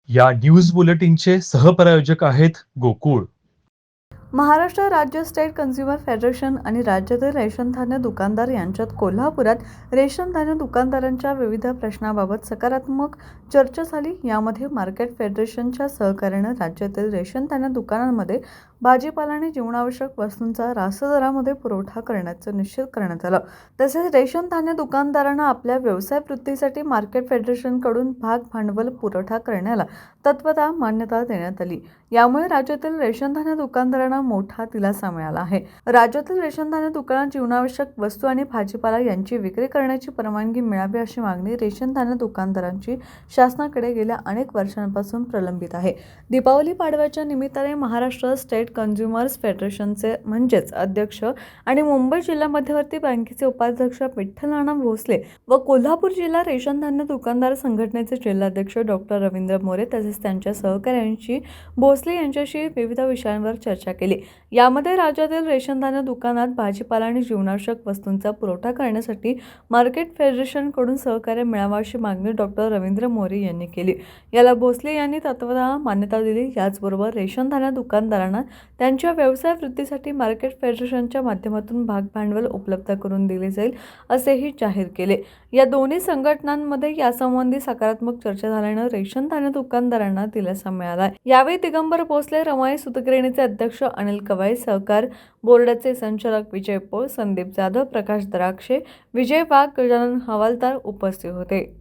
या न्यूज बुलेटिनचे सहप्रायोजक आहेत गोकुळ. महाराष्ट्र राज्य स्टेट कन्झ्युमर फेडरेशन आणि राज्यातील रेशन धान्य दुकानदार यांच्यात कोल्हापुरात रेशन धान्य दुकानदारांच्या विविध प्रश्नाबाबत सकारात्मक चर्चा झाली. यामध्ये मार्केट फेडरेशनच्या सहकार्याने राज्यातील रेशन धान्य दुकानांमध्ये भाजीपाला आणि जीवनावश्यक वस्तूंचा रास्त दरामध्ये पुरवठा करण्याचं निश्चित करण्यात आलं. तसेच रेशन धान्य दुकानदारांना आपल्या व्यवसाय वृद्धीसाठी मार्केट फेडरेशनकडून भाग भांडवल पुरवठा करण्याला तत्वतः मान्यता देण्यात आली. यामुळे राज्यातील रेशन धान्य दुकानदारांना मोठा दिलासा मिळाला आहे. राज्यातील रेशन धान्य दुकानात जीवनावश्यक वस्तू आणि भाजीपाला यांची विक्री करण्याची परवानगी मिळावी अशी मागणी रेशन धान्य दुकानदारांची शासनाकडे गेल्या अनेक वर्षांपासून प्रलंबित आहे. दीपावली पाडव्याच्या निमित्ताने महाराष्ट्र स्टेट कन्झ्युमर्स फेडरेशनचे म्हणजेच अध्यक्ष आणि मुंबई जिल्हा मध्यवर्ती बँकेचे उपाध्यक्ष विठ्ठल नाना भोसले व कोल्हापूर जिल्हा रेशन धान्य दुकानदार संघटनेचे जिल्हाध्यक्ष डॉक्टर रवींद्र मोरे तसेच त्यांच्या सहकाऱ्यांची भोसले यांच्याशी विविध विषयांवर चर्चा केली. यामध्ये राज्यातील रेशन धान्य दुकानात भाजीपाला आणि जीवनावश्यक वस्तूंचा पुरवठा करण्यासाठी मार्केट फेडरेशनकडून सहकार्य मिळावा अशी मागणी डॉक्टर रवींद्र मोरे यांनी केली. याला भोसले यांनी तत्वतः मान्यता दिली. याचबरोबर रेशन धान्य दुकानदारांना त्यांच्या व्यवसाय वृद्धीसाठी मार्केट फेडरेशनच्या माध्यमातून भाग भांडवल उपलब्ध करून दिले जाईल असेही जाहीर केले. या दोन्ही संघटनांमध्ये यासंबंधी सकारात्मक चर्चा झाल्यानं रेशन धान्य दुकानदारांना दिलासा मिळाला. यावेळी दिगंबर भोसले, रमाई सूतगिरणीचे अध्यक्ष अनिल कवाई, सहकार बोर्डाचे संचालक विजय पोळ, संदीप जाधव, प्रकाश द्राक्षे, विजय वाघ, गजानन हवालदार उपस्थित होते.